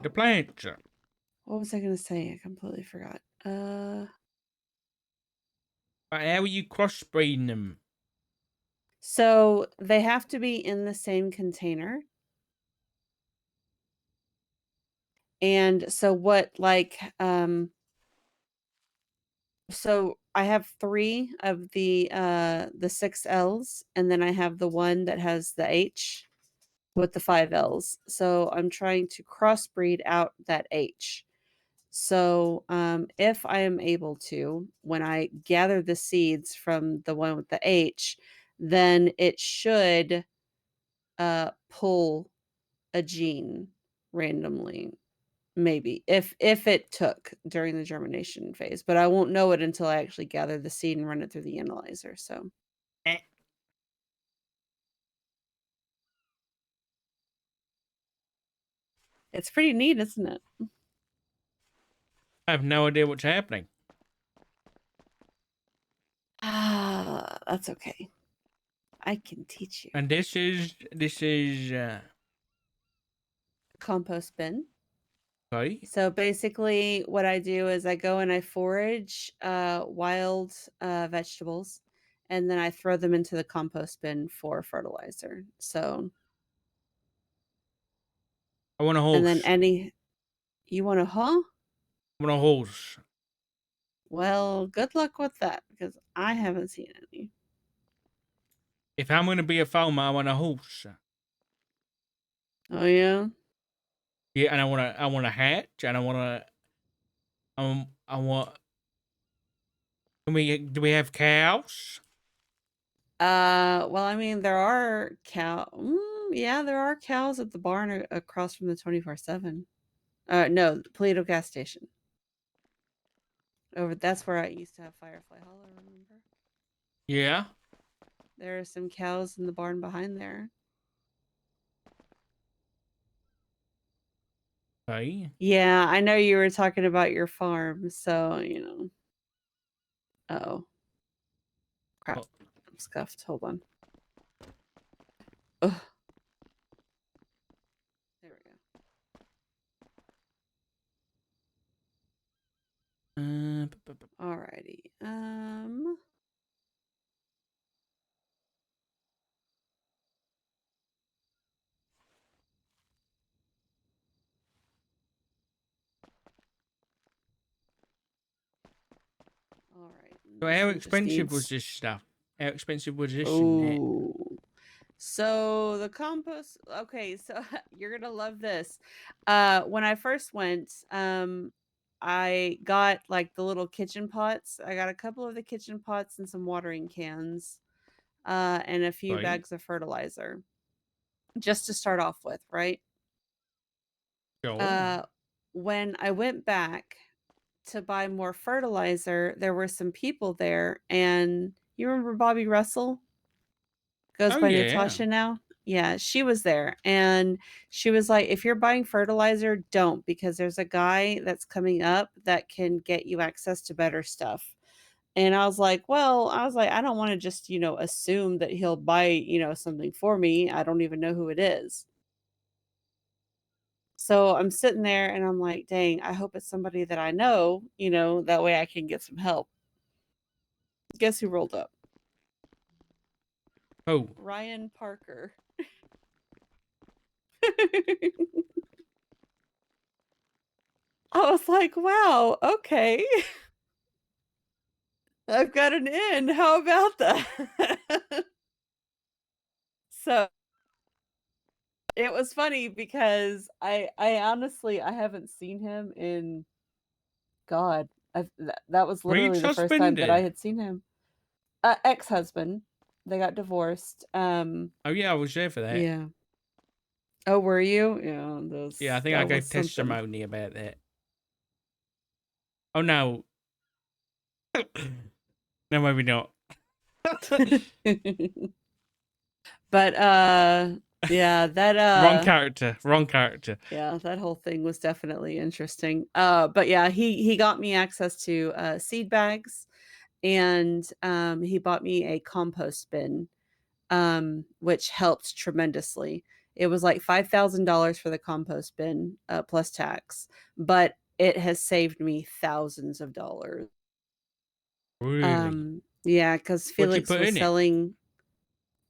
the plants. What was I gonna say? I completely forgot. But how are you crossbreeding them? So they have to be in the same container. And so what so I have 3 of the 6 L's, and then I have the one that has the H with the 5 L's. So I'm trying to crossbreed out that H. So, if I am able to, when I gather the seeds from the one with the H, then it should, pull a gene randomly, maybe, if it took during the germination phase, but I won't know it until I actually gather the seed and run it through the analyzer, so Eh, it's pretty neat, isn't it? I have no idea what's happening. Ah, that's okay. I can teach you. And this is Compost bin. okay. So basically, what I do is I go and I forage wild vegetables, and then I throw them into the compost bin for fertilizer. So, I want a and then horse. you want a huh? I want a horse. Well, good luck with that because I haven't seen any. If I'm gonna be a farmer, I want a horse. Oh yeah. Yeah, and I want a hatch, and I want. Do we have cows? Well, I mean, there are yeah, there are cows at the barn across from the 24/7. No, the Paleto gas station. Over that's where I used to have Firefly Hollow, remember? Yeah. There are some cows in the barn behind there. Okay. Yeah, I know you were talking about your farm, so, you know. Oh, crap. Oh, I'm scuffed. Hold on. Ugh. There we go. Alrighty. All right. So This how one just expensive was needs. this stuff? How expensive was this and that? Oh. So the compost. Okay, so you're gonna love this. When I first went, I got like the little kitchen pots. I got a couple of the kitchen pots and some watering cans, and a few Okay. bags of fertilizer, just to start off with, right? Sure. Uh, when I went back to buy more fertilizer, there were some people there, and you remember Bobby Russell? Goes Oh by yeah. Natasha now? Yeah, she was there, and she was like, "If you're buying fertilizer, don't, because there's a guy that's coming up that can get you access to better stuff." And I was like, "Well," I was like, "I don't wanna just, assume that he'll buy, something for me. I don't even know who it is." So I'm sitting there and I'm like, "Dang, I hope it's somebody that I know, that way I can get some help." Guess who rolled up? Oh. Ryan Parker. I was like, "Wow, okay. I've got an in. How about that?" So, it was funny because I honestly I haven't seen him in God, that was literally Reed's the first time that I husband? had seen him. Ex-husband. They got divorced. Oh yeah, I was there for that. Yeah. Oh, were you? Yeah, Yeah, I think I that was gave something. testimony about that. Oh no. No, maybe not. But, yeah, Wrong character. Wrong character. yeah, that whole thing was definitely interesting. But yeah, he got me access to, seed bags, and, he bought me a compost bin, which helped tremendously It was like $5,000 for the compost bin plus tax, but it has saved me thousands of dollars. Really? Yeah, because What you Felix put was in it? selling.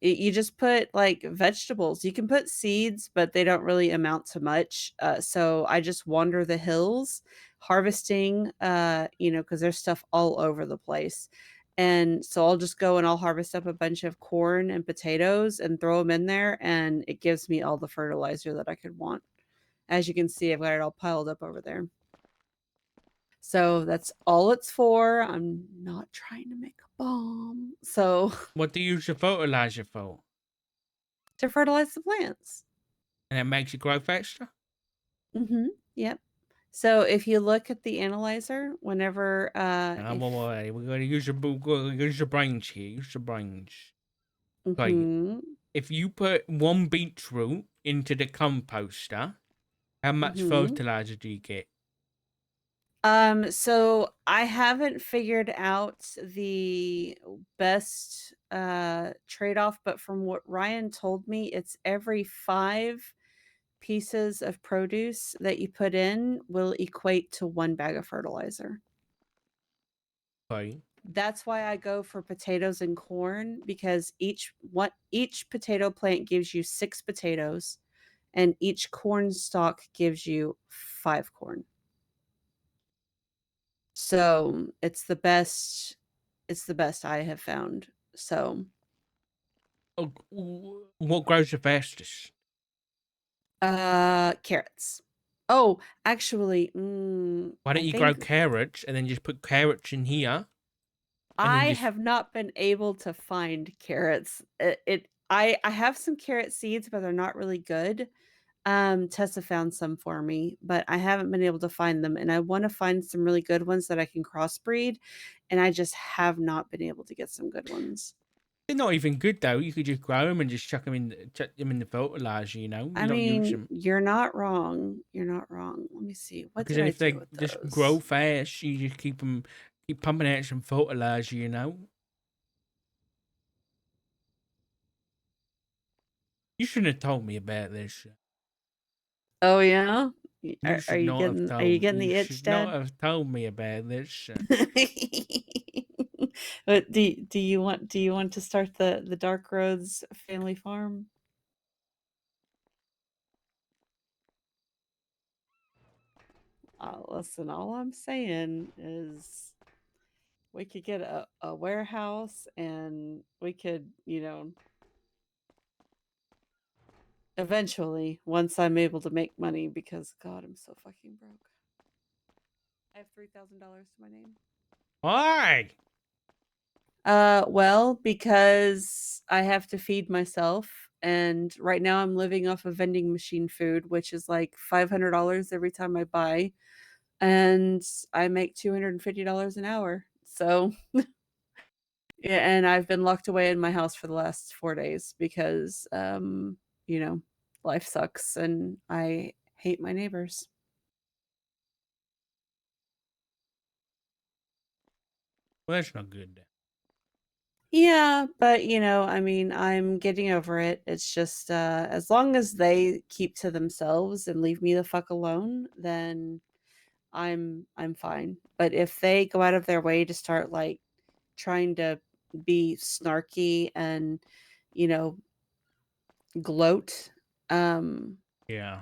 You just put like vegetables. You can put seeds, but they don't really amount to much. So I just wander the hills harvesting, because there's stuff all over the place. And so I'll just go and I'll harvest up a bunch of corn and potatoes and throw them in there. And it gives me all the fertilizer that I could want. As you can see, I've got it all piled up over there. So that's all it's for. I'm not trying to make a bomb. So What do you use the fertilizer for? to fertilize the plants. And it makes it grow faster? Mm-hmm. Yep. So if you look at the analyzer, whenever if We're gonna use your brains here. Use your brains. Okay. mm-hmm, If you put one beetroot into the composter, how much mm-hmm. fertilizer do you get? So I haven't figured out the best trade-off, but from what Ryan told me, it's every 5 pieces of produce that you put in will equate to 1 bag of fertilizer. Okay. That's why I go for potatoes and corn, because each potato plant gives you 6 potatoes and each corn stalk gives you 5 corn. So, it's the best I have found. So, Oh, what grows the fastest? carrots. Oh, actually, Why I don't you grow think carrots and then just put carrots in here and then I just have not been able to find carrots. I have some carrot seeds, but they're not really good. Tessa found some for me, but I haven't been able to find them, and I want to find some really good ones that I can crossbreed, and I just have not been able to get some good ones. they're not even good though. You could just grow them and just chuck them in the fertilizer. I You don't use mean, them you're not wrong. You're not wrong. Let me see. What because did then I if do they with just grow those? fast, you just keep pumping out some fertilizer. You shouldn't have told me about this. Oh yeah. You Are should you not have getting are you told. getting You the itch, should not Dad? have told me about this. But do you want to start the Dark Roads family farm? Listen, all I'm saying is we could get a warehouse and we could, eventually, once I'm able to make money, because God, I'm so fucking broke. I have $3,000 to my name. Why? Well, because I have to feed myself, and right now I'm living off of vending machine food, which is like $500 every time I buy, and I make $250 an hour. So, yeah, and I've been locked away in my house for the last 4 days because, you know, life sucks and I hate my neighbors. Well, that's not good. Yeah, but I mean, I'm getting over it. It's just as long as they keep to themselves and leave me the fuck alone, then I'm fine. But if they go out of their way to start like trying to be snarky and, you know, gloat, Yeah,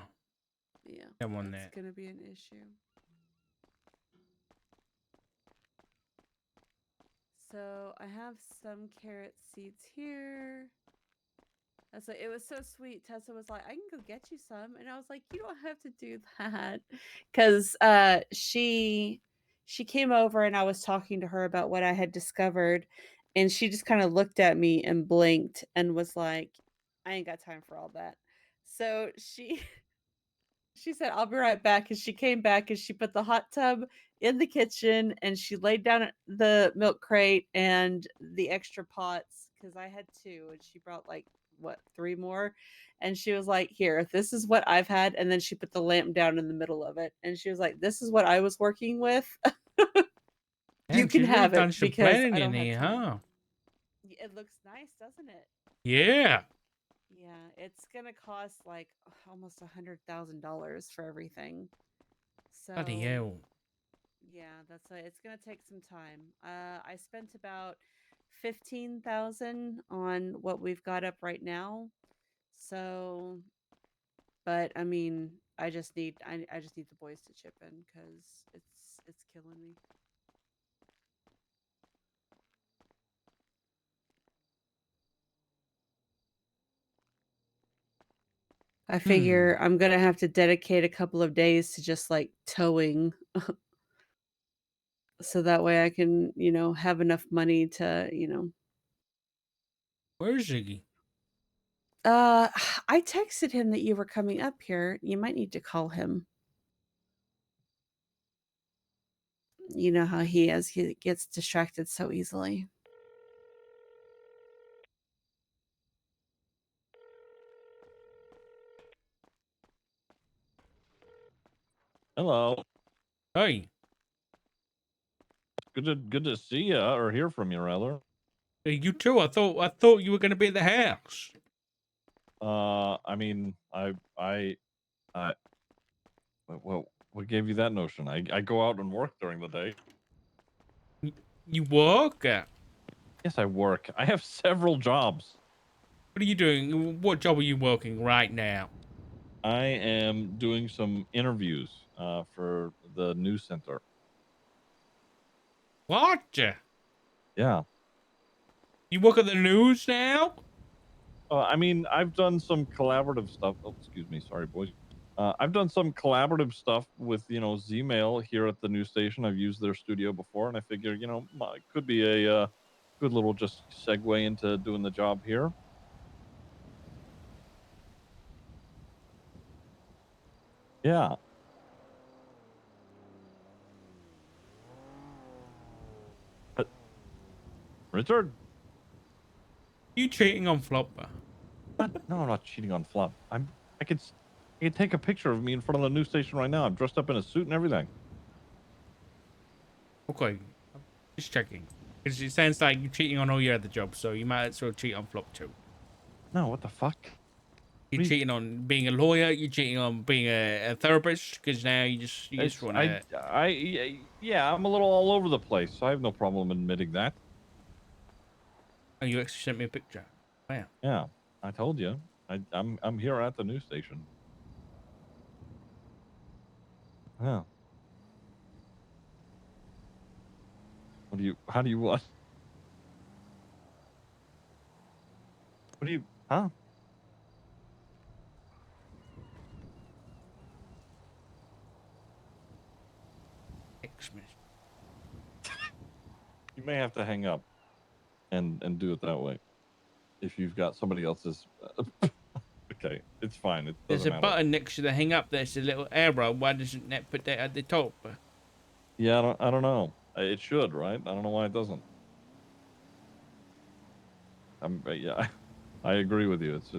yeah, I want that's that. gonna be an issue. So I have some carrot seeds here. So it was so sweet. Tessa was like, "I can go get you some," and I was like, "You don't have to do that," because she came over and I was talking to her about what I had discovered, and she just kind of looked at me and blinked and was like, "I ain't got time for all that." So she said, "I'll be right back." And she came back and she put the hot tub in the kitchen and she laid down the milk crate and the extra pots because I had two and she brought like what 3 more. And she was like, "Here, this is what I've had." And then she put the lamp down in the middle of it. And she was like, "This is what I was working with. You Damn, can she's really have done it some because planning I in don't have here, time." huh? It looks nice, doesn't it? Yeah. Yeah, it's gonna cost like almost $100,000 for everything. Bloody So hell. yeah, that's why it's gonna take some time. I spent about 15,000 on what we've got up right now. So, but I mean, I just need the boys to chip in because it's killing me. I Hmm. figure I'm gonna have to dedicate a couple of days to just like towing, so that way I can, have enough money to. Where's Ziggy? Uh, I texted him that you were coming up here. You might need to call him. You know how he gets distracted so easily. Hello. Hey, Good to see you or hear from you rather. you too. I thought you were gonna be at the house. I mean, I what gave you that notion? I go out and work during the day. You work? Yes, I work. I have several jobs. What are you doing? What job are you working right now? I am doing some interviews for the news center. What? Yeah. You work at the news now? I mean, I've done some collaborative stuff. Oh, excuse me. Sorry, boys. I've done some collaborative stuff with, Zmail here at the news station. I've used their studio before, and I figure, it could be a good little just segue into doing the job here. Yeah. Uh, Richard? You cheating on Flopper? What? No, I'm not cheating on Flop. I could, I could take a picture of me in front of the news station right now. I'm dressed up in a suit and everything. Okay, I'm just checking. Because it sounds like you're cheating on all your other jobs, so you might as well cheat on Flop too. No, what the fuck? You're What do you- cheating on being a lawyer. You're cheating on being a therapist. Because now you just want to. Yeah, I'm a little all over the place. So I have no problem admitting that. Oh, you actually sent me a picture. Wow. Yeah, I told you. I'm here at the news station. Yeah. How do you what? What do you huh? Xmas. You may have to hang up and do it that way. If you've got somebody else's okay, it's fine. It There's doesn't a matter. button next to the hang up. There's a little arrow. Why doesn't that put that at the top? Yeah, I don't know. It should, right? I don't know why it doesn't. Yeah, I agree with you. It's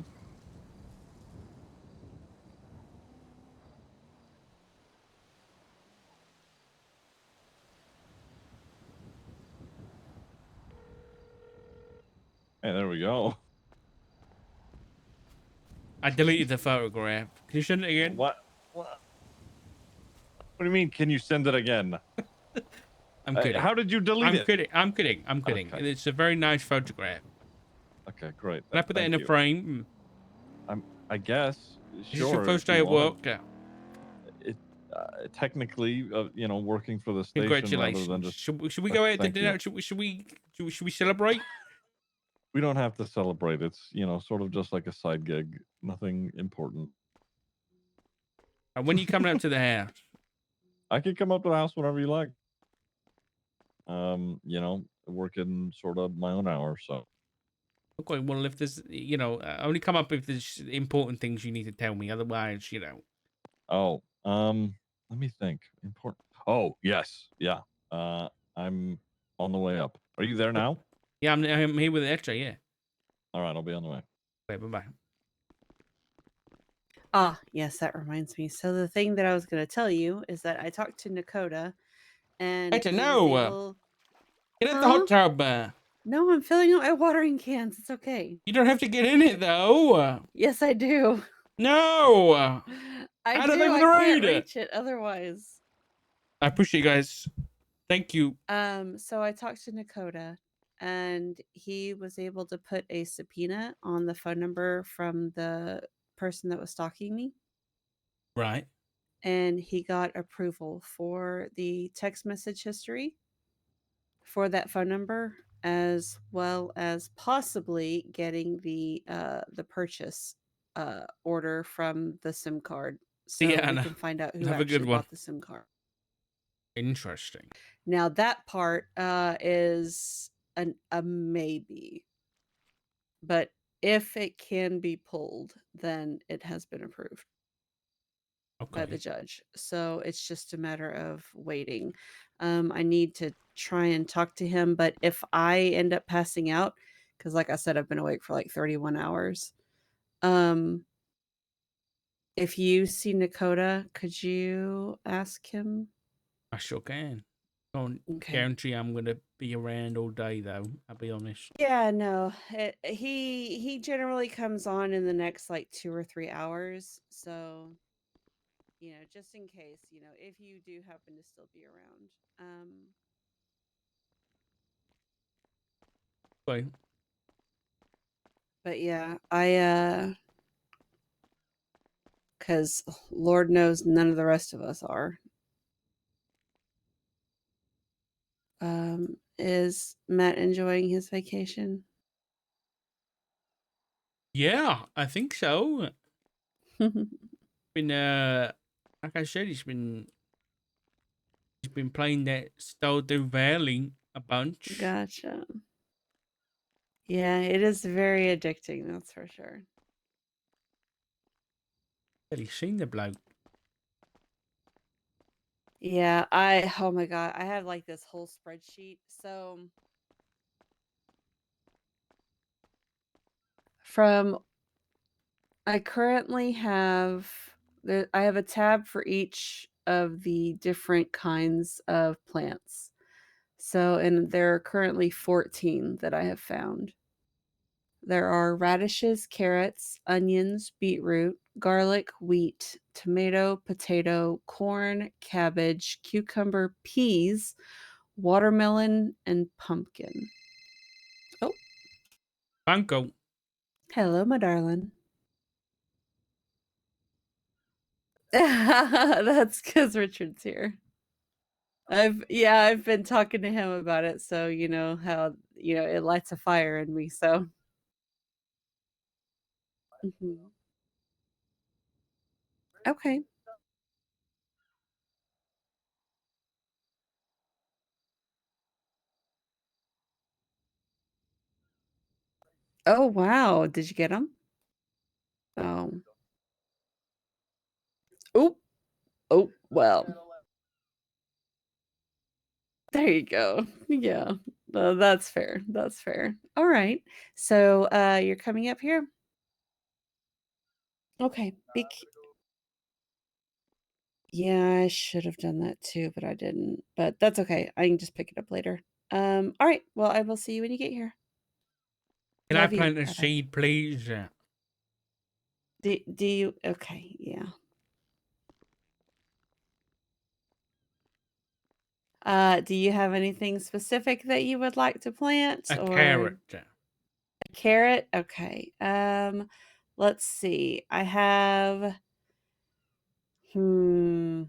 hey, there we go. I deleted the photograph. Can you send it again? What do you mean? Can you send it again? I'm kidding. How did you delete it? I'm kidding. Okay. It's a very nice photograph. Okay, great. Can I put that in Thank a you. frame? I guess. Is this your Sure. first if you day at want. work? Technically, working for the station rather than Congratulations. just. Should we go out to thank dinner? you. Should we celebrate? We don't have to celebrate. It's sort of just like a side gig. Nothing important. When are you coming up to the house? I can come up to the house whenever you like. Working sort of my own hours. So Okay, well, if there's, only come up if there's important things you need to tell me. Otherwise, let me think. Important. Oh yes, yeah. I'm on the way up. Are you there now? Yeah, I'm here with the extra. Yeah. All right, I'll be on the way. Okay, bye bye. Ah, yes, that reminds me. So the thing that I was going to tell you is that I talked to Nakota, and Hey, to he was know, able. get at the hot tub. No, I'm filling out my watering cans. It's okay. You don't have to get in it though. Yes, I do. No. I How do. do they I wanna can't read it? reach it otherwise. I appreciate you guys. Thank you. So I talked to Nakota, and he was able to put a subpoena on the phone number from the person that was stalking me, Right. and he got approval for the text message history for that phone number, as well as possibly getting the purchase order from the SIM card, so See you, we Anna. can find out who Have a good actually one. bought the SIM card. Interesting. Now that part is a maybe, but if it can be pulled, then it has been approved by the Okay. judge. So it's just a matter of waiting. I need to try and talk to him, but if I end up passing out, because like I said, I've been awake for like 31 hours. If you see Nakota, could you ask him? I sure can. Don't Okay. guarantee I'm gonna be around all day though. I'll be honest. Yeah, no. He generally comes on in the next like 2 or 3 hours. So, just in case, if you do happen to still be around. But But yeah, cuz Lord knows none of the rest of us are. Is Matt enjoying his vacation? yeah, I think so. Been like I said, he's been playing that Stardew Valley a bunch. Gotcha. Yeah, it is very addicting, that's for sure. Have you seen the bloke? Yeah, oh my god, I have like this whole spreadsheet. So from I currently have I have a tab for each of the different kinds of plants. So, and there are currently 14 that I have found. There are radishes, carrots, onions, beetroot, garlic, wheat, tomato, potato, corn, cabbage, cucumber, peas, watermelon, and pumpkin. Oh, Banco. hello, my darling. That's because Richard's here. I've been talking to him about it, so you know how it lights a fire in me. So, Mhm. Okay. Oh wow, did you get him? Oh, oh, oh. Well, there you go. Yeah, that's fair. That's fair. All right. So, you're coming up here. Okay. Yeah, I should have done that too, but I didn't. But that's okay. I can just pick it up later. All right. Well, I will see you when you get here. Can I Love you. plant a Bye-bye. seed, please? Do you okay, yeah. Do you have anything specific that you would like to plant A or carrot. a carrot? Okay. Let's see. I have hmm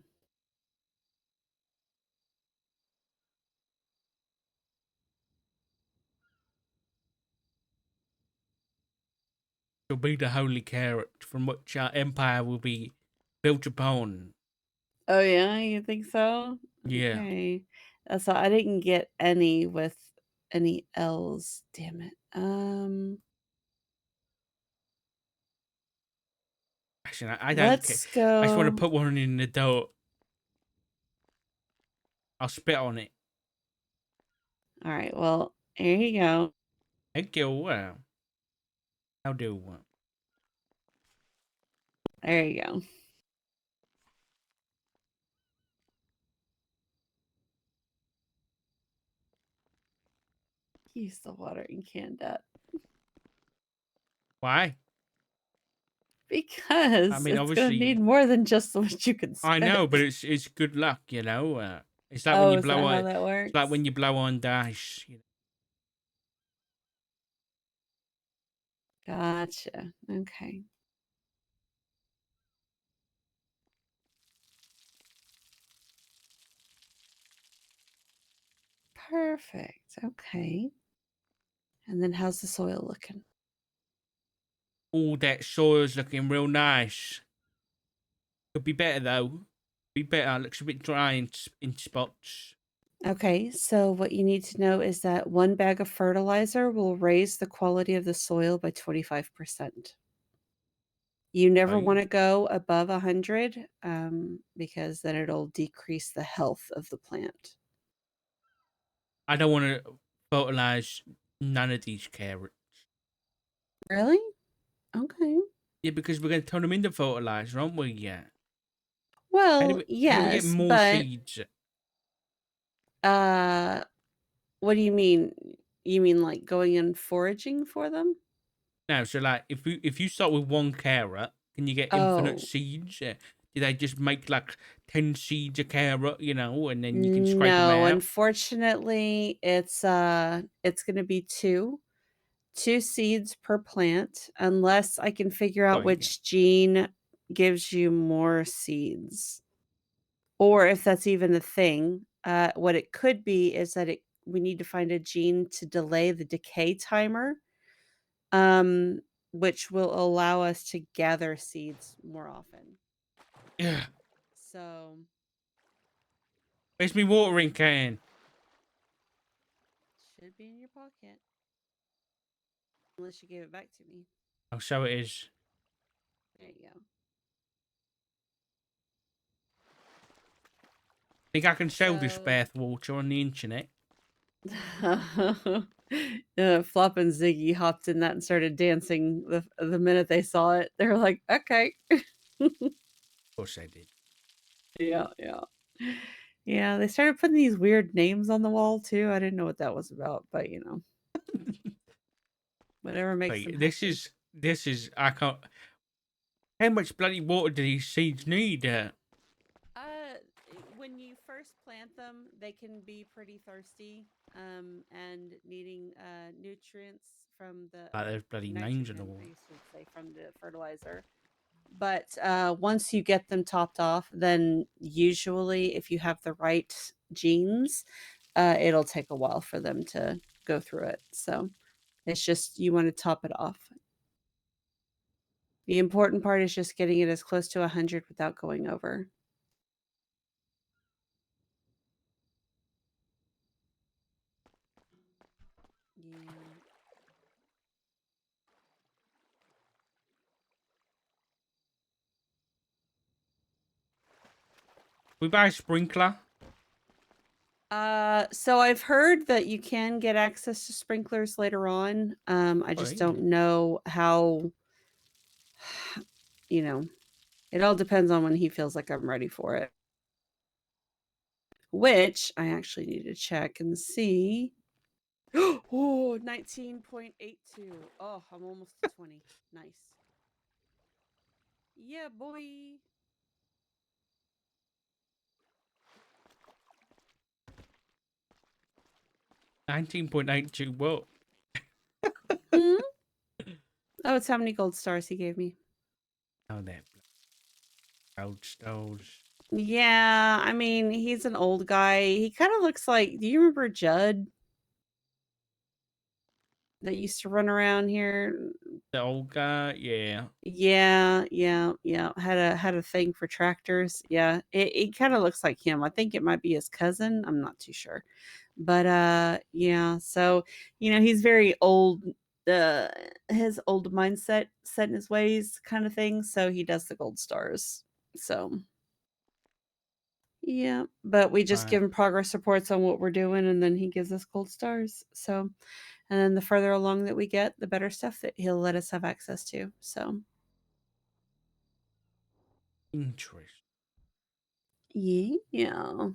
Shall be the holy carrot from which our empire will be built upon. Oh yeah, you think so? Yeah. Okay. So I didn't get any with any L's, damn it. Actually, I don't care. Let's I just want to go. put one in the dirt. I'll spit on it. All right, well, here you go. Thank you. I'll do. There you go. use the watering can, Dad. Why? Because I mean, it's gonna need obviously, more than just what you can I spend. know, but it's good luck, you know. It's like when Oh, you is that blow how on. that works? It's like when you blow on dice. You know? Gotcha. Okay. Perfect. Okay. And then how's the soil looking? All that soil's looking real nice. Could be better though. Be better. Looks a bit dry in spots. Okay, so what you need to know is that 1 bag of fertilizer will raise the quality of the soil by 25%. You never Right? want to go above 100 because then it'll decrease the health of the plant. I don't want to fertilize none of these carrots. Really? Okay. Yeah, because we're going to turn them into fertilizer, aren't we? Yeah. Well, How do we get yes, more but seeds? uh what do you mean? You mean like going and foraging for them? No, so like if you start with 1 carrot, can you get infinite Oh, seeds? Do they just make like 10 seeds a carrot, you know, and then you can scrape them no, out? unfortunately, it's going to be two seeds per plant unless I can figure out Right. which gene gives you more seeds. Or if that's even a thing. What it could be is that we need to find a gene to delay the decay timer, um, which will allow us to gather seeds more often. Yeah. So Where's me watering can? should be in your pocket. Unless you gave it back to me. Oh, so it is. There you Think I can sell this So bath water on the internet? Flop and Ziggy hopped in that and started dancing the minute they saw it. They were like, okay. Of course I did. Yeah, yeah. Yeah, they started putting these weird names on the wall too. I didn't know what that was about, but whatever makes them Wait, happy. this is I can't. How much bloody water do these seeds need? When you first plant them, they can be pretty thirsty, and needing nutrients from the Like or there's bloody names on the nitrogen, wall. I should say, from the fertilizer. But once you get them topped off, then usually, if you have the right genes, it'll take a while for them to go through it. So it's just you want to top it off. The important part is just getting it as close to 100 without going over. Yeah. We buy a sprinkler. So I've heard that you can get access to sprinklers later on. I just Right. don't know how, it all depends on when he feels like I'm ready for it. Which I actually need to check and see. Oh, 19.82. Oh, I'm almost to 20. Nice. Yeah, boy. 19.82. What? Hmm? Oh, it's how many gold stars he gave me. Oh, that gold stars. Yeah, I mean, he's an old guy. He kind of looks like, do you remember Judd that used to run around here? The old guy. Yeah. Yeah. Had a thing for tractors. Yeah, it kind of looks like him. I think it might be his cousin. I'm not too sure, but yeah. So he's very old. His old mindset set in his ways, kind of thing. So he does the gold stars. So yeah, but we just Right. give him progress reports on what we're doing, and then he gives us gold stars. So, and then the further along that we get, the better stuff that he'll let us have access to. So. Interesting. Yeah.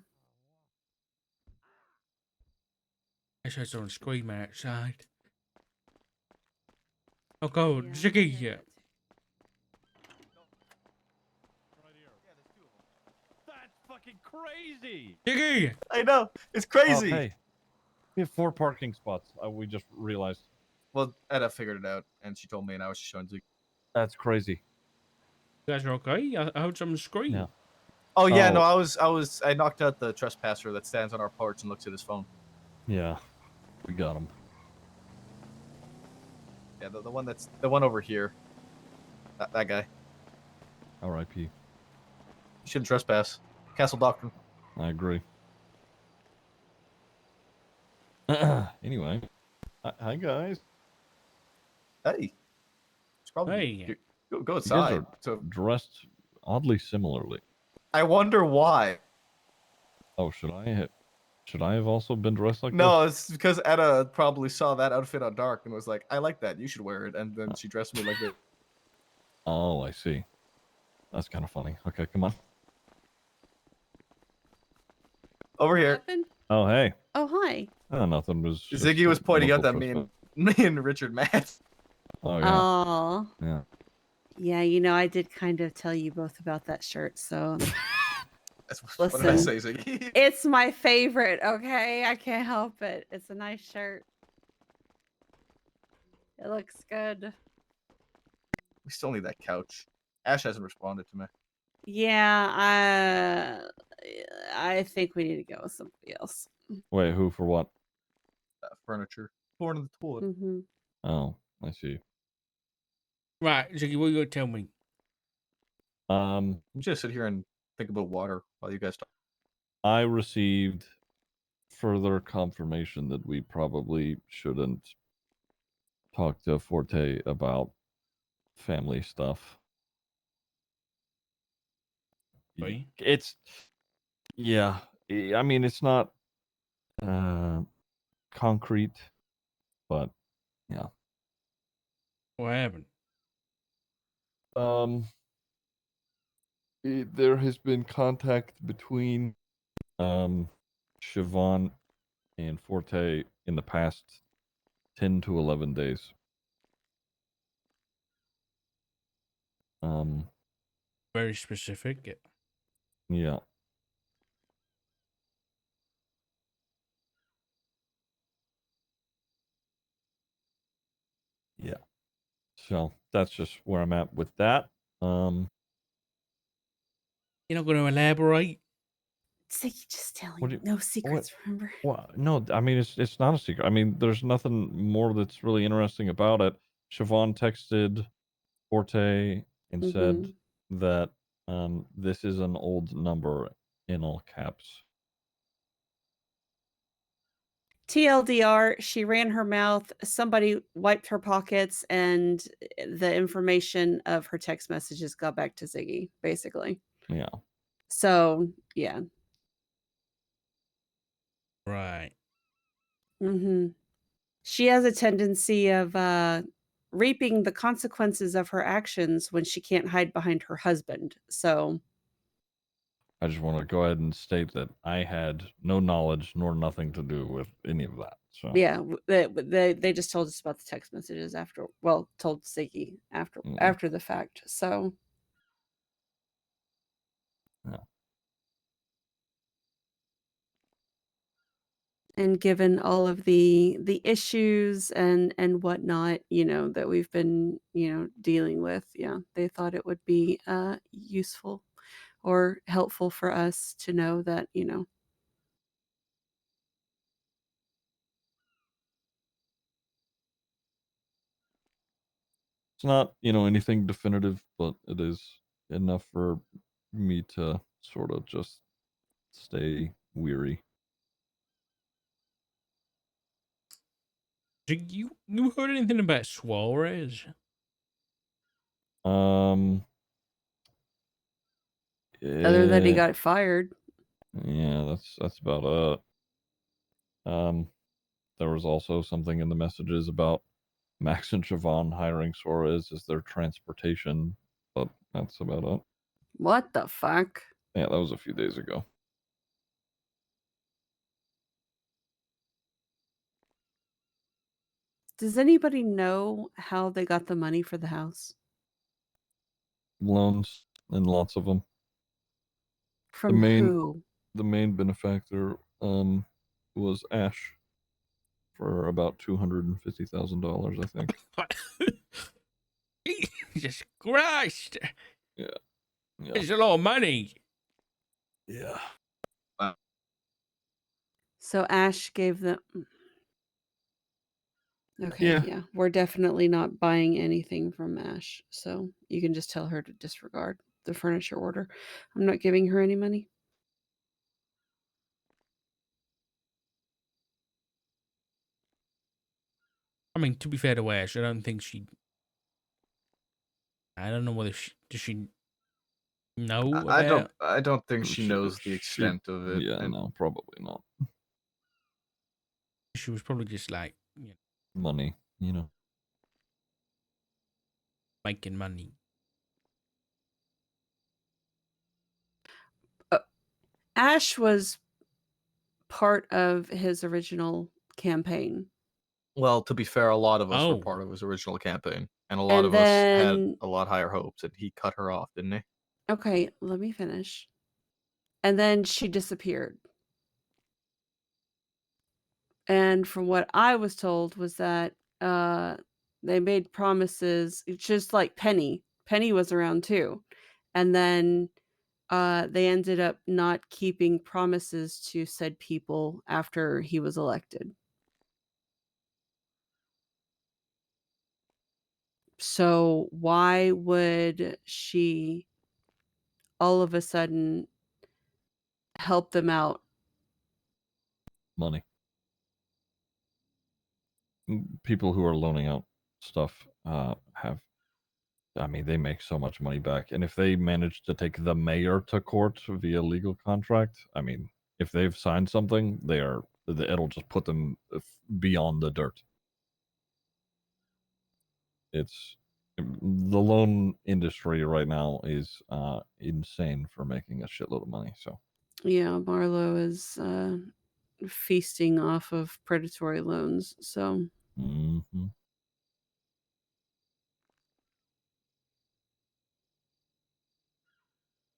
I Ash has on scream outside. Oh God, Yeah, I Ziggy! heard that too. Right here. Yeah, there's 2 of them. That's fucking crazy. Ziggy! I know. It's Oh, crazy. hey, we have 4 parking spots. We just realized. Well, Edda figured it out, and she told me, and I was just showing Zeke. That's crazy. You guys are okay? I heard someone scream. Yeah. Oh yeah, no, Oh. I knocked out the trespasser that stands on our porch and looks at his phone. Yeah, we got him. Yeah, the one over here. That guy. R.I.P. You shouldn't trespass. Castle doctrine. I agree. Anyway, hi guys. Hey. It's probably Hey. go You guys outside. are So dressed oddly similarly. I wonder why. Oh, should I have also been dressed like No, it's because Edda probably saw that outfit on Dark and was like, "I like that. You should wear it." And then she dressed me like this. this? Oh, I see. That's kind of funny. Okay, come on. Over What here. happened? Oh, hey. Oh, hi. Oh, nothing. Was just Ziggy was pointing out local that trespass. me and Richard met. Oh yeah. Oh, Yeah. yeah. You know, I did kind of tell you both about that shirt. So What did I Listen. say, Ziggy? it's my favorite. Okay, I can't help it. It's a nice shirt. It looks good. We still need that couch. Ash hasn't responded to me. Yeah, I think we need to go with somebody else. Wait, who for what? Furniture. Born in the toilet. Mm-hmm. Oh, I see. Right, Ziggy, what are you gonna tell me? Um, I'm just sit here and think about water while you guys talk. I received further confirmation that we probably shouldn't talk to Forte about family stuff. Right. It's yeah. I mean, it's not concrete, but yeah. What happened? There has been contact between Siobhan and Forte in the past 10 to 11 days. Very specific. Yeah. Yeah. So that's just where I'm at with that. You're not gonna elaborate? Ziggy, just telling What do you. you- No secrets, remember? Well, no, I mean it's not a secret. I mean, there's nothing more that's really interesting about it. Siobhan texted Forte and said that this is an old number in all caps. TLDR, she ran her mouth, somebody wiped her pockets, and the information of her text messages got back to Ziggy, basically. Yeah. So, yeah. Right. Mm-hmm. She has a tendency of reaping the consequences of her actions when she can't hide behind her husband. So, I just want to go ahead and state that I had no knowledge nor nothing to do with any of that. So yeah, they just told us about the text messages after, well, told Ziggy after the fact. So, yeah. and given all of the issues and whatnot, you know, that we've been, you know, dealing with, yeah, they thought it would be useful or helpful for us to know that, you know. It's not, anything definitive, but it is enough for me to sort of just stay weary. Did you heard anything about Suarez? Other than he Yeah, got fired. yeah, that's about it. There was also something in the messages about Max and Siobhan hiring Suarez as their transportation, but that's about it. What the fuck? Yeah, that was a few days ago. Does anybody know how they got the money for the house? Loans and lots of them. From main- who? The main benefactor was Ash for about $250,000, I think. Jesus Christ! Yeah. It's a lot of money. Yeah. So Ash gave them. Okay, Yeah. yeah. We're definitely not buying anything from Ash. So you can just tell her to disregard the furniture order. I'm not giving her any money. I mean, to be fair to Ash, I don't think she. I don't know whether does she know about. I don't think she She- knows the she- extent of it. Yeah, and no, probably not. She was probably just like, Money, you know. making money. Ash was part of his original campaign. Well, to be fair, a lot of us were Oh. part of his original campaign, and a lot And of us had then, a lot higher hopes, and he cut her off, didn't he? okay, let me finish. And then she disappeared. And from what I was told was that they made promises. It's just like Penny. Penny was around too. And then they ended up not keeping promises to said people after he was elected. So why would she all of a sudden help them out? Money. People who are loaning out stuff have, I mean, they make so much money back. And if they manage to take the mayor to court via legal contract, I mean, if they've signed something, it'll just put them beyond the dirt. It's the loan industry right now is insane for making a shitload of money. So Yeah, Marlo is feasting off of predatory loans. So mhm.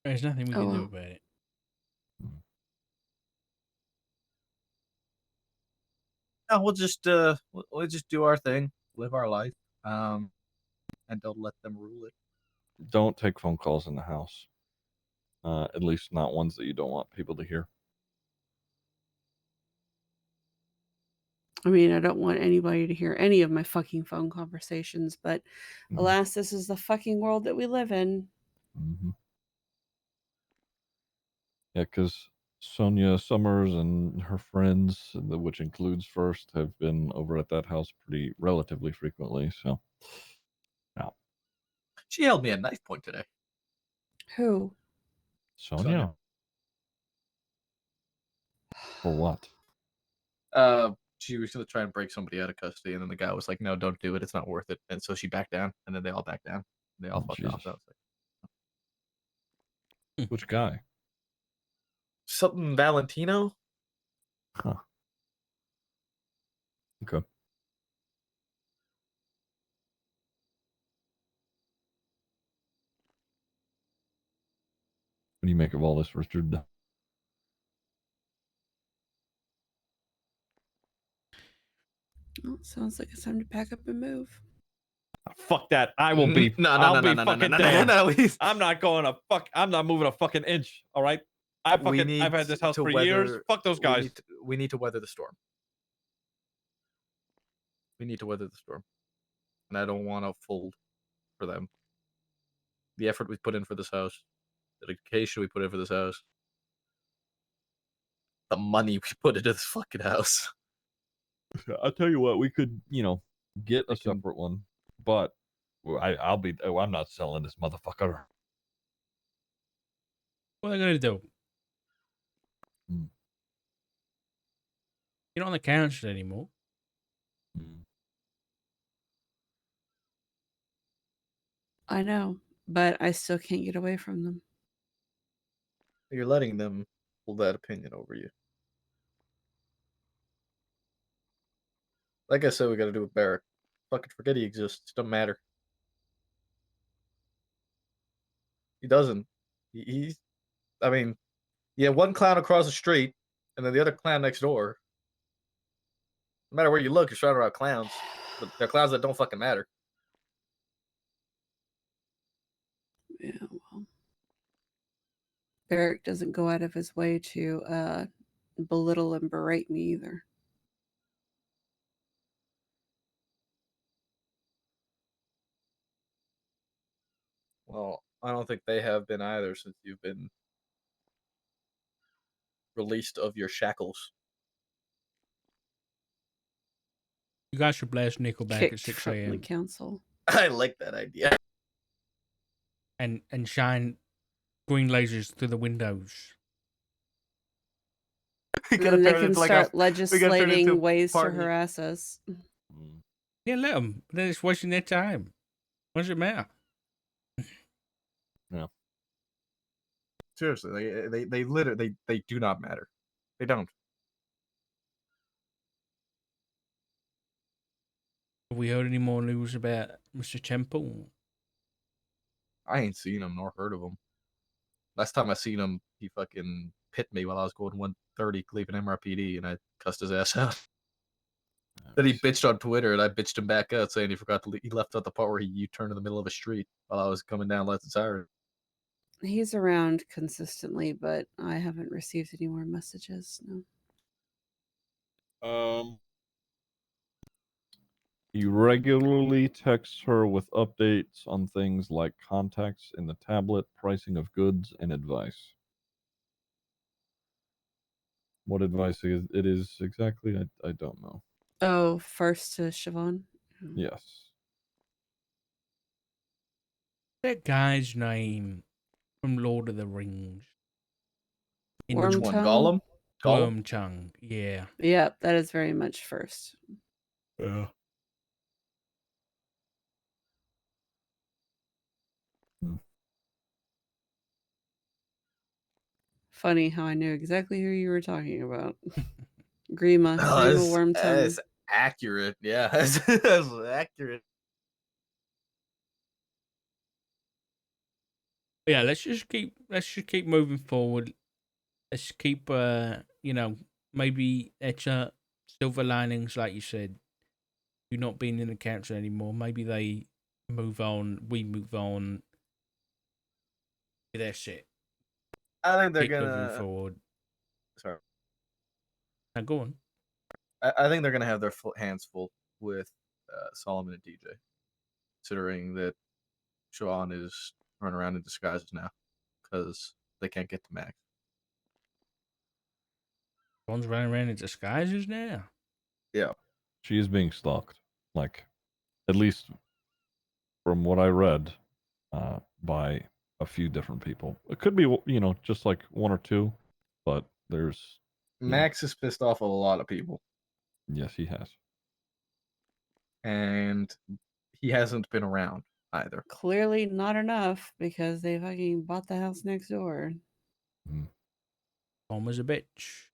There's nothing we Oh, can do well. about it. No, we'll just do our thing, live our life, and don't let them rule it. Don't take phone calls in the house. At least not ones that you don't want people to hear. I mean, I don't want anybody to hear any of my fucking phone conversations, but Mhm. alas, this is the fucking world that we live in. Mm-hmm. Yeah, because Sonia Summers and her friends, which includes First, have been over at that house relatively frequently. So, yeah. She held me at knife point today. Who? Sonia. For what? She was gonna try and break somebody out of custody, and then the guy was like, "No, don't do it. It's not worth it." And so she backed down, and then they all backed down. They all Oh, fucked Jesus. off. I was like, Which guy? something Valentino. Huh. Okay. What do you make of all this, Richard? Well, sounds like it's time to pack up and move. Fuck that. I will be. I'll be fucking damned. I'm not going to fuck. I'm not moving a fucking inch. All right. I've had this house for years. Fuck those guys. We need to weather the storm. We need to weather the storm, and I don't want to fold for them. The effort we put in for this house, the dedication we put in for this house, the money we put into this fucking house. I'll tell you what. We could, get a We can- separate one, but I'm not selling this motherfucker. What are they gonna do? Mm. You're not on the council anymore. I know, but I still can't get away from them. You're letting them hold that opinion over you. Like I said, we gotta do with Barrack. Fucking forget he exists. Doesn't matter. He doesn't. He's. I mean, you have one clown across the street, and then the other clown next door. No matter where you look, you're surrounded around clowns, but they're clowns that don't fucking matter. Yeah, well, Barrack doesn't go out of his way to belittle and berate me either. Well, I don't think they have been either since you've been released of your shackles. You guys should blast Nickelback at Kicked 6 from the a.m. council. I like that idea. and shine green lasers through the windows. And then they can start legislating ways to party. harass us. Yeah, let them. Then it's wasting their time. What does it matter? Seriously, they literally they do not matter. They don't. Have we heard any more news about Mr. Temple? I ain't seen him nor heard of him. Last time I seen him, he fucking hit me while I was going 130 leaving MRPD, and I cussed his ass out. Then he bitched on Twitter, and I bitched him back out, saying he forgot to he left out the part where he U-turned in the middle of a street while I was coming down Lights and Siren. He's around consistently, but I haven't received any more messages. No. He regularly texts her with updates on things like contacts in the tablet, pricing of goods, and advice. What advice it is exactly, I don't know. Oh, first to Siobhan? Yes. That guy's name from Lord of the Rings. In Worm Which one? tongue? Gollum? Gollum? Wormtongue, yeah. Yep, that is very much first. Yeah. Funny how I knew exactly who you were talking about. Grima. Oh, Grima Worm tongue. that's accurate. Yeah, that's accurate. Yeah, let's just keep moving forward. Let's keep maybe it's silver linings, like you said. You not being in the council anymore. Maybe they move on, we move on. That's it. I think they're Keep moving gonna. forward. Sorry. Now go on. I think they're gonna have their hands full with Solomon and DJ, considering that Siobhan is running around in disguises now because they can't get to Max. One's running around in disguises now. Yeah. She is being stalked. Like, at least from what I read, by a few different people. It could be, just like one or two, but there's. Max has pissed off a lot of people, Yes, he has. and he hasn't been around either. Clearly not enough because they fucking bought the house next door. Homer's a bitch.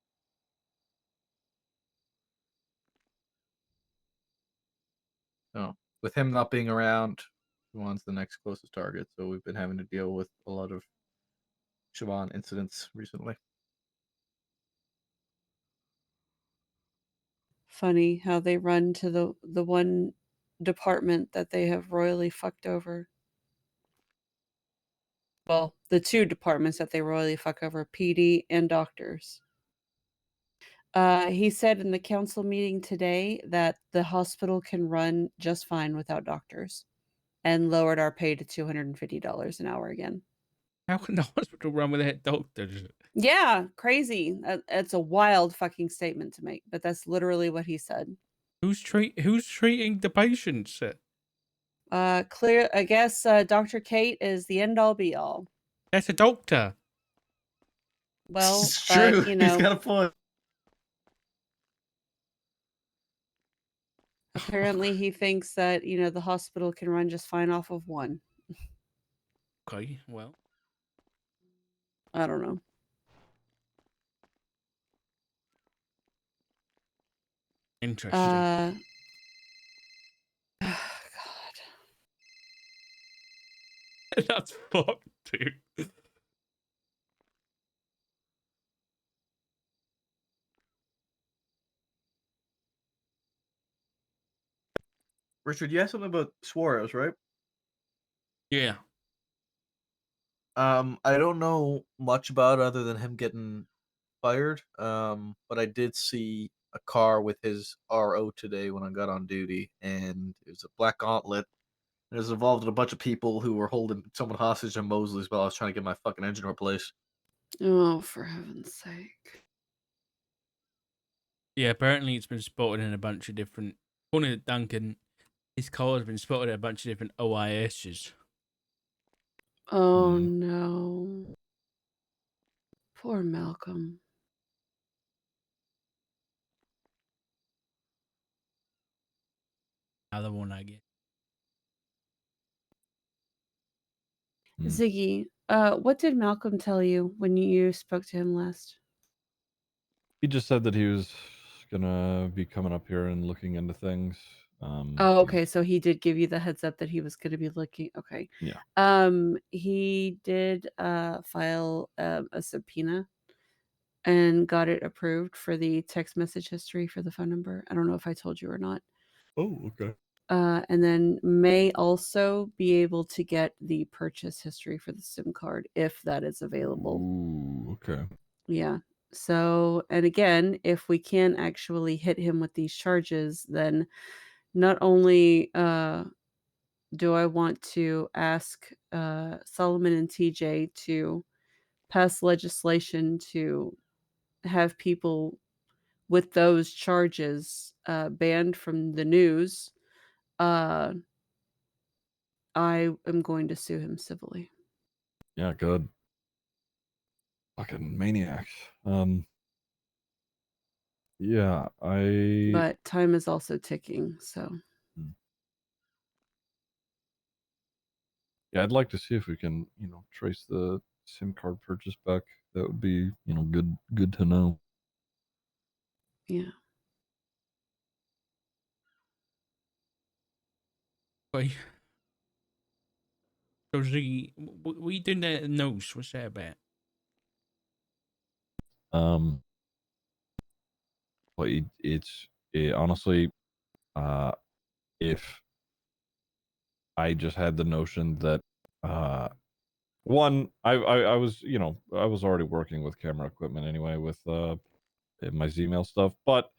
So, with him not being around, Siobhan's the next closest target. So we've been having to deal with a lot of Siobhan incidents recently. Funny how they run to the one department that they have royally fucked over. Well, the two departments that they royally fuck over, PD and doctors. He said in the council meeting today that the hospital can run just fine without doctors and lowered our pay to $250 an hour again. How can the hospital run without doctors? Yeah, crazy. It's a wild fucking statement to make, but that's literally what he said. Who's treating the patients? Clear. I guess Dr. Kate is the end all be all. That's a doctor. Well, It's true. but, He's got a point. apparently he thinks that the hospital can run just fine off of one. Okay, well, I don't know. interesting. That's fucked, dude. Richard, you asked something about Suarez, right? Yeah. I don't know much about it other than him getting fired. But I did see a car with his RO today when I got on duty, and it was a black Gauntlet. It was involved in a bunch of people who were holding someone hostage in Mosley's while I was trying to get my fucking engine replaced. Oh, for heaven's sake. Yeah, apparently it's been spotted in a bunch of different... According to Duncan, his car has been spotted at a bunch of different OISs. Oh, no. Poor Malcolm. Another one, I guess. Ziggy, what did Malcolm tell you when you spoke to him last? He just said that he was gonna be coming up here and looking into things. Oh, okay. So he did give you the heads up that he was going to be looking. Okay. Yeah. He did file a subpoena and got it approved for the text message history for the phone number. I don't know if I told you or not. Oh, okay. And then may also be able to get the purchase history for the SIM card if that is available. Ooh, okay. Yeah. So, and again, if we can actually hit him with these charges, then not only do I want to ask Solomon and TJ to pass legislation to have people with those charges banned from the news, I am going to sue him civilly. Yeah, good. Fucking maniacs. Yeah, But time is also ticking, so. Yeah, I'd like to see if we can, trace the SIM card purchase back. That would be, good to know. Yeah. Wait. So, Ziggy, what are you doing that nose? What's that about? But honestly, if I just had the notion that, one, I was, I was already working with camera equipment anyway with my Zmail stuff, but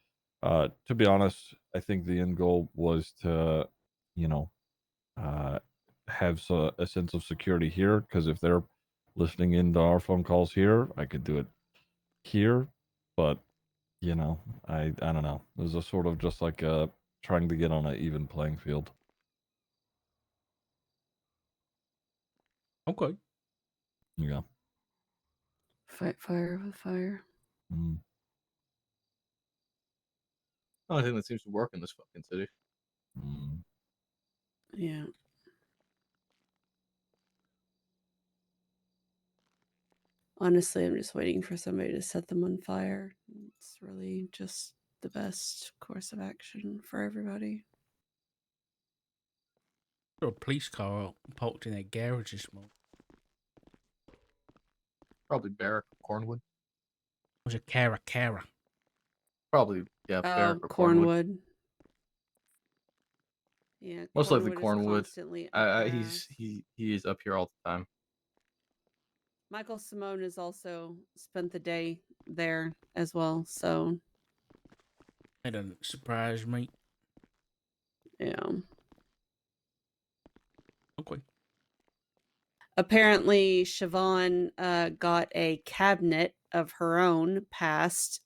to be honest, I think the end goal was to, have a sense of security here, because if they're listening into our phone calls here, I could do it here, but I don't know. It was a sort of just like trying to get on an even playing field. Okay. Yeah. Fight fire with fire. Only thing that seems to work in this fucking city. Yeah. Honestly, I'm just waiting for somebody to set them on fire. It's really just the best course of action for everybody. Saw a police car parked in their garage this morning. Probably Barrack or Cornwood. It was a Cara. Probably, yeah, Barrack or Cornwood. Cornwood. Yeah, Most likely Cornwood is Cornwood. constantly up He is up here all the time. Michael Simone has also spent the day there as well, so That doesn't surprise me. yeah. Okay. Apparently, Siobhan got a cabinet of her own passed.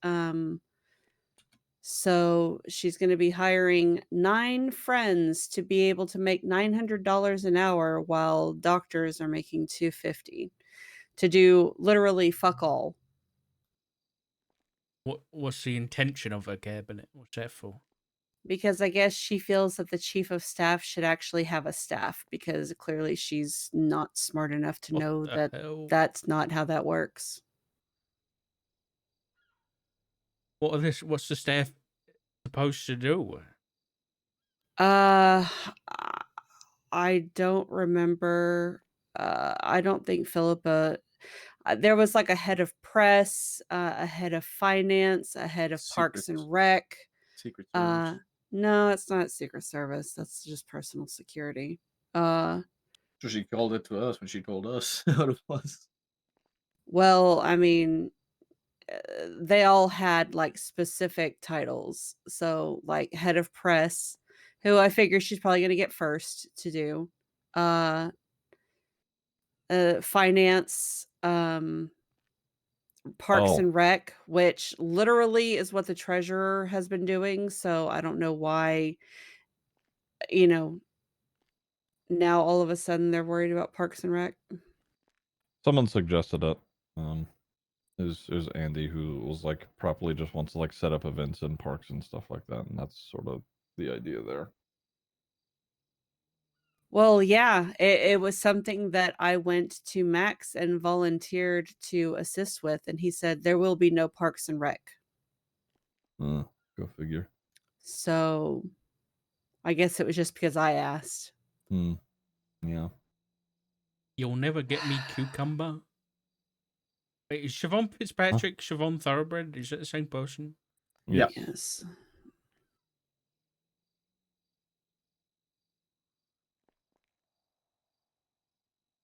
So she's going to be hiring 9 friends to be able to make $900 an hour while doctors are making $250 to do literally fuck all. What's the intention of her cabinet? What's that for? Because I guess she feels that the chief of staff should actually have a staff, because clearly she's not smart enough to know that that's not how that works. What's the staff supposed to do? I don't remember I don't think Philippa. There was like a head of press, a head of finance, a head of Parks Secret and Rec. Secret Service. No, it's not Secret Service. That's just personal security. So she called it to us when she told us what it was. Well, I mean, they all had like specific titles. So, like head of press, who I figure she's probably going to get first to do. Finance, Parks Oh, and Rec, which literally is what the treasurer has been doing. So I don't know why, you know, now all of a sudden they're worried about Parks and Rec. someone suggested it. It was Andy who was like probably just wants to like set up events in parks and stuff like that, and that's sort of the idea there. Well, yeah, it was something that I went to Max and volunteered to assist with, and he said there will be no Parks and Rec. Go figure. So I guess it was just because I asked. Yeah. You'll never get me cucumber. Wait, is Siobhan Fitzpatrick Siobhan Thoroughbred? Is that the same person? Yep. Yes.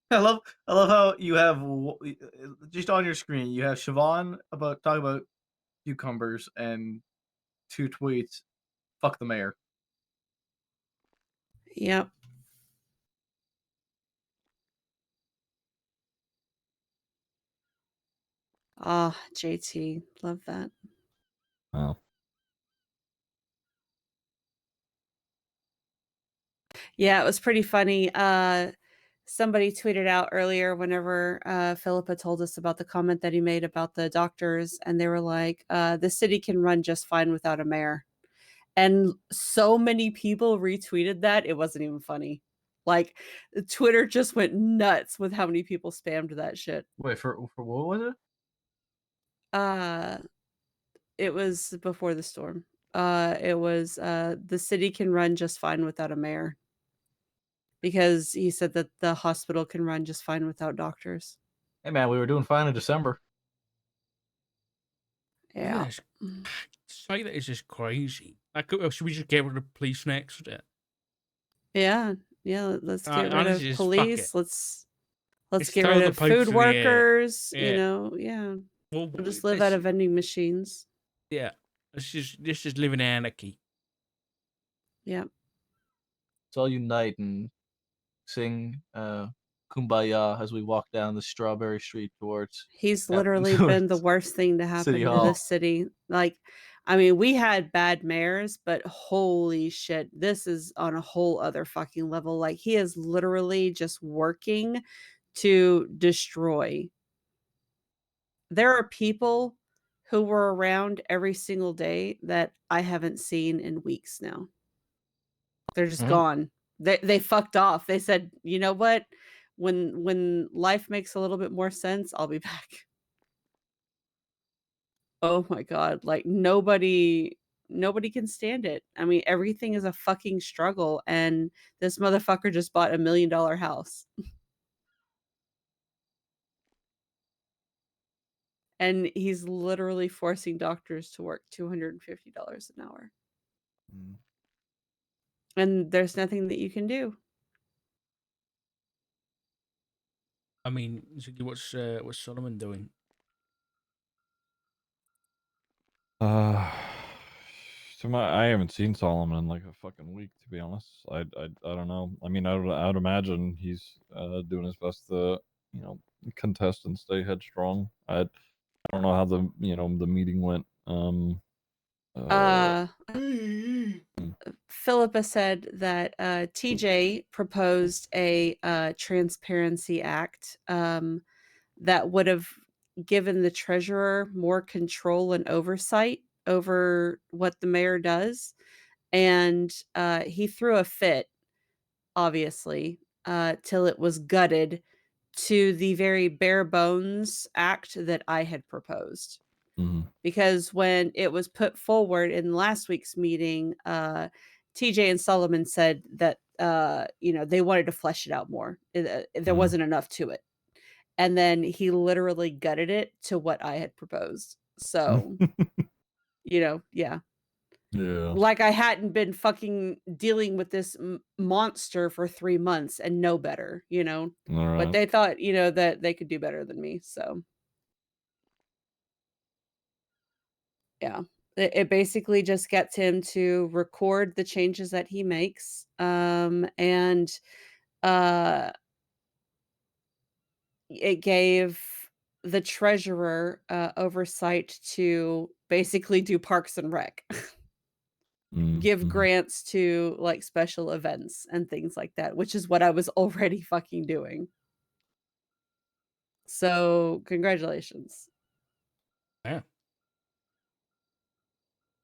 I love how you have just on your screen you have Siobhan talking about cucumbers and 2 tweets. Fuck the mayor. Yep. Ah, JT, love that. Wow. Yeah, it was pretty funny. Somebody tweeted out earlier whenever Philippa told us about the comment that he made about the doctors, and they were like, the city can run just fine without a mayor. And so many people retweeted that, it wasn't even funny. Like, Twitter just went nuts with how many people spammed that shit. Wait, for what was it? It was before the storm. It was the city can run just fine without a mayor. Because he said that the hospital can run just fine without doctors. Hey man, we were doing fine in December. Yeah. Say that is just crazy. Like, should we just get rid of police next? Yeah. Yeah. Let's get rid honestly, of just fuck police. it. Let's Just get throw rid the of pipes food in the air. workers. Yeah. You know, yeah. Well, We'll just live out of vending machines. Yeah. Let's just live in anarchy. Yeah. Let's all unite and sing Kumbaya as we walk down the strawberry street towards. He's literally been the worst thing to happen City to Hall. this city. Like, I mean, we had bad mayors, but holy shit, this is on a whole other fucking level. Like, he is literally just working to destroy. There are people who were around every single day that I haven't seen in weeks now. They're just gone. They fucked off. They said, "You know what? When life makes a little bit more sense, I'll be back." Oh my god, like nobody can stand it. I mean, everything is a fucking struggle, and this motherfucker just bought $1 million house. And he's literally forcing doctors to work $250 an hour. And there's nothing that you can do. I mean, what's Solomon doing? I haven't seen Solomon in like a fucking week, to be honest. I don't know. I mean, I would imagine he's doing his best to contest and stay headstrong. I don't know how the the meeting went. Philippa said that TJ proposed a transparency act that would have given the treasurer more control and oversight over what the mayor does. And he threw a fit, obviously, till it was gutted to the very bare bones act that I had proposed. Because when it was put forward in last week's meeting, TJ and Solomon said that they wanted to flesh it out more. There Mhm. wasn't enough to it. And then he literally gutted it to what I had proposed. So, yeah. Yeah. Like I hadn't been fucking dealing with this monster for 3 months and know better, All But right. they thought, that they could do better than me. So, yeah. It basically just gets him to record the changes that he makes. And it gave the treasurer oversight to basically do Parks and Rec. Give Mhm. grants to like special events and things like that, which is what I was already fucking doing. So, congratulations. Yeah.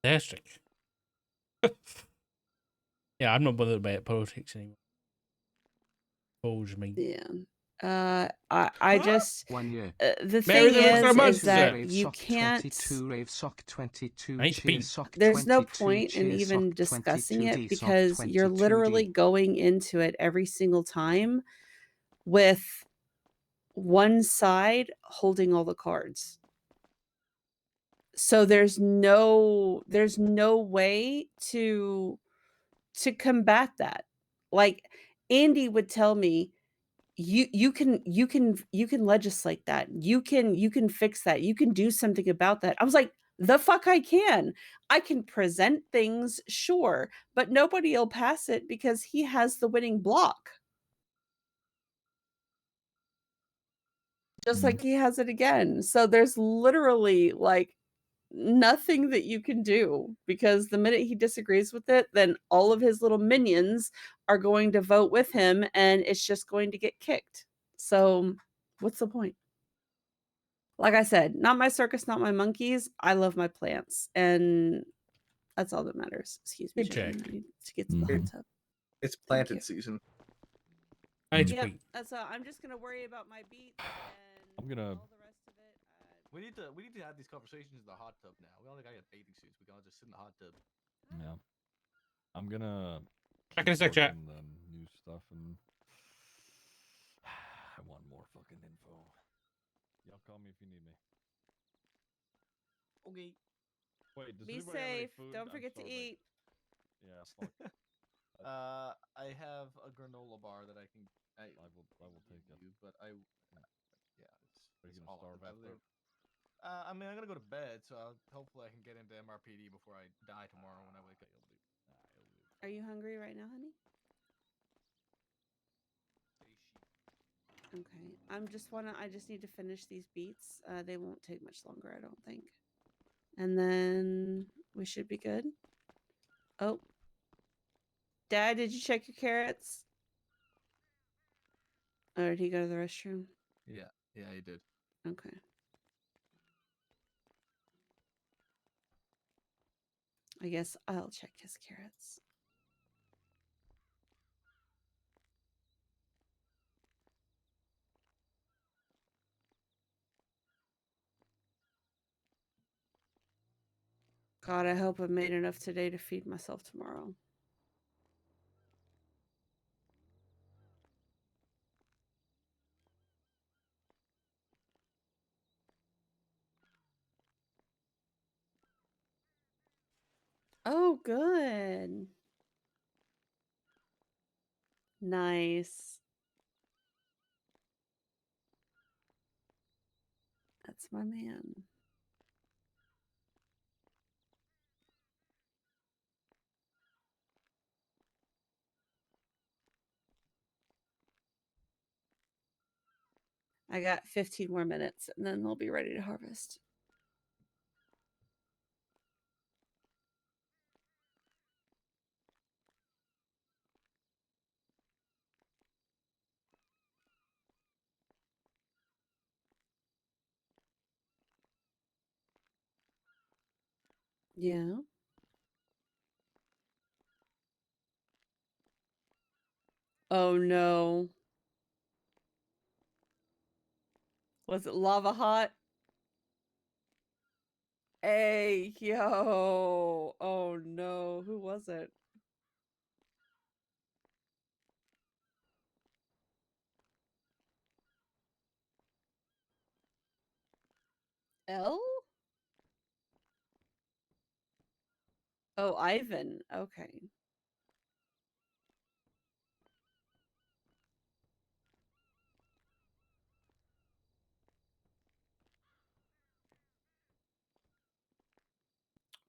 Fantastic. Yeah, I'm not bothered about politics anymore. Bores me. Yeah. I just 1 year. the Merry thing Christmas, is that Rave you Sock can't 22 Rave Sock 22 Nice cheers beat. Sock there's no 22 point in cheers even Sock discussing 22D it Sock because you're 22D. literally going into it every single time with one side holding all the cards. So there's no way to combat that. Like Andy would tell me, you can legislate that. You can fix that. You can do something about that. I was like, the fuck I can. I can present things, sure, but nobody will pass it because he has the winning block. Just like he has it again. So there's literally like nothing that you can do because the minute he disagrees with it, then all of his little minions are going to vote with him and it's just going to get kicked. So what's the point? Like I said, not my circus, not my monkeys. I love my plants and that's all that matters. Excuse me, Good Jane. check. I need to get to the hot tub. It's Thank planted you. season. Nice Yep. beat. That's I'm just gonna worry about my beets and I'm gonna- all the rest of it. We need to have these conversations in the hot tub now. We only got bathing suits. We can all just sit in the hot tub. Yeah. I'm gonna Back in a sec, keep chat. working the new stuff and I want more fucking info. Y'all call me if you need me. Okay. Wait, does Be anybody have any safe. food? Don't I'm forget to starving. eat. Yeah, fuck. I have a granola bar that I will take it. you, but Are you it's gonna all starve I after? live. I mean, I'm gonna go to bed, so hopefully I can get into MRPD before I die tomorrow when I wake up. Are you hungry right now, honey? Okay. I just need to finish these beets. They won't take much longer, I don't think. And then we should be good. Oh. Dad, did you check your carrots? Or did he go to the restroom? Yeah, he did. Okay. I guess I'll check his carrots. God, I hope I made enough today to feed myself tomorrow. Oh, good. Nice. That's my man. I got 15 more minutes and then they'll be ready to harvest. Yeah. Oh no. Was it lava hot? Hey, yo. Oh no. Who was it? L? Oh, Ivan. Okay.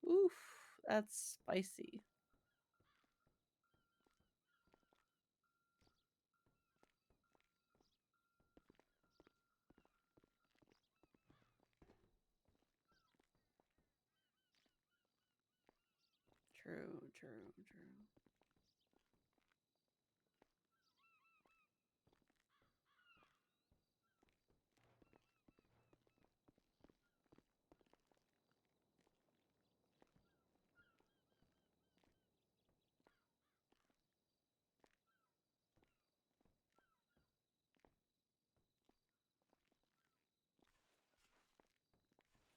Oof, that's spicy. True, true, true.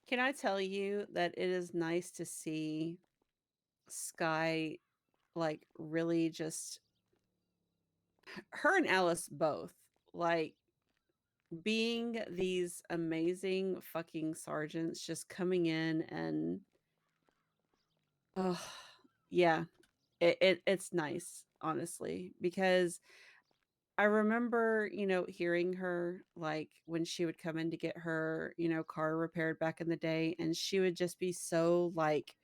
Can I tell you that it is nice to see Sky like really just her and Alice both like being these amazing fucking sergeants just coming in and oh yeah, it's nice honestly because I remember, hearing her like when she would come in to get her, car repaired back in the day, and she would just be so like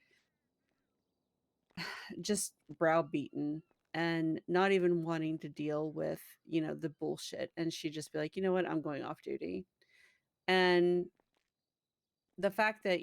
just browbeaten and not even wanting to deal with, the bullshit. And she'd just be like, you know what, I'm going off duty. And the fact that,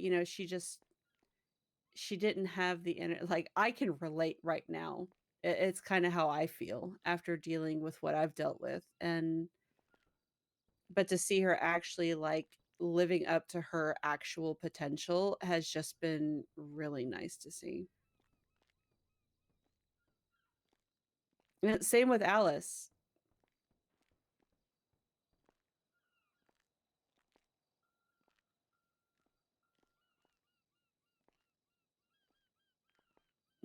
she didn't have like I can relate right now. It's kind of how I feel after dealing with what I've dealt with. But to see her actually like living up to her actual potential has just been really nice to see. And same with Alice.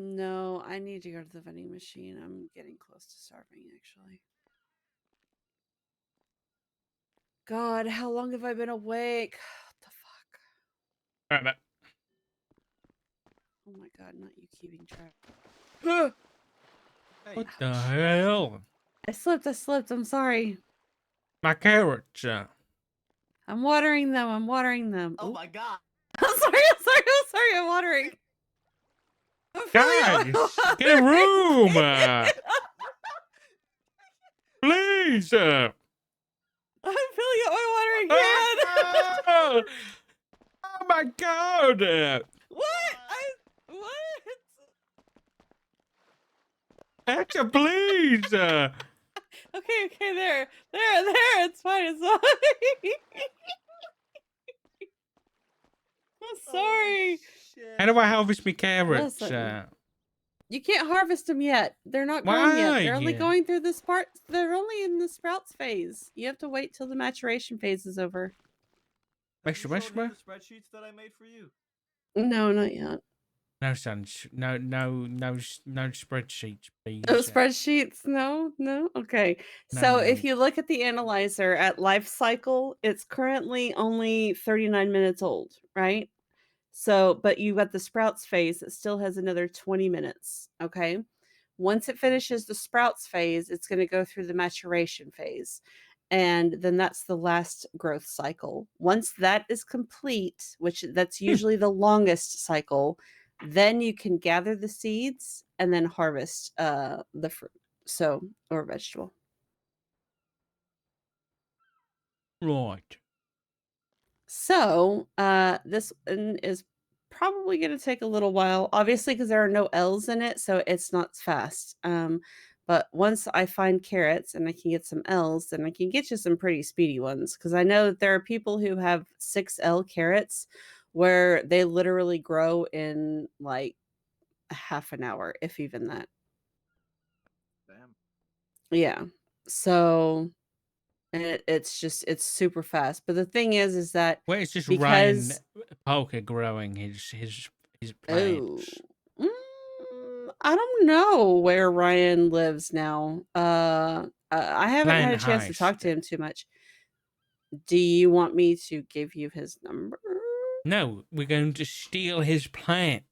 No, I need to go to the vending machine. I'm getting close to starving, actually. God, how long have I been awake? What the fuck? All right, Oh my god, not you keeping track. what the hell? I slipped. I'm sorry. My carrots. I'm watering them. Oh Ooh. my god. I'm sorry. I'm watering. I'm feeling Guys, get a room. Please. I'm filling up my watering can. Oh, oh my god. What? What? Extra, please. Okay, there. It's fine. It's fine. I'm sorry. How do I harvest my carrots? Listen. You can't harvest them yet. They're not grown yet. They're only Why? going through the sprouts. They're only in the sprouts phase. You have to wait till the maturation phase is over. Have you Wish, showed him the spreadsheets that I made for you? No, not yet. No, son. No spreadsheets, please. No spreadsheets? No. Okay. So if you look at the analyzer at life cycle, it's currently only 39 minutes old, right? So, but you got the sprouts phase, it still has another 20 minutes. Okay. Once it finishes the sprouts phase, it's going to go through the maturation phase. And then that's the last growth cycle. Once that is complete, which that's usually the longest cycle, then you can gather the seeds and then harvest the fruit, or vegetable. Right. So this one is probably going to take a little while, obviously, because there are no L's in it, so it's not fast. But once I find carrots and I can get some L's, then I can get you some pretty speedy ones. Because I know that there are people who have 6L carrots where they literally grow in like a half an hour, if even that. Damn. Yeah. So, and it's super fast. But the thing is that Well, it's just because Ryan Polka growing his oh, plants. I don't know where Ryan lives now. I haven't had a chance to talk to him too much. Do you want me to give you his number? No, we're going to steal his plant.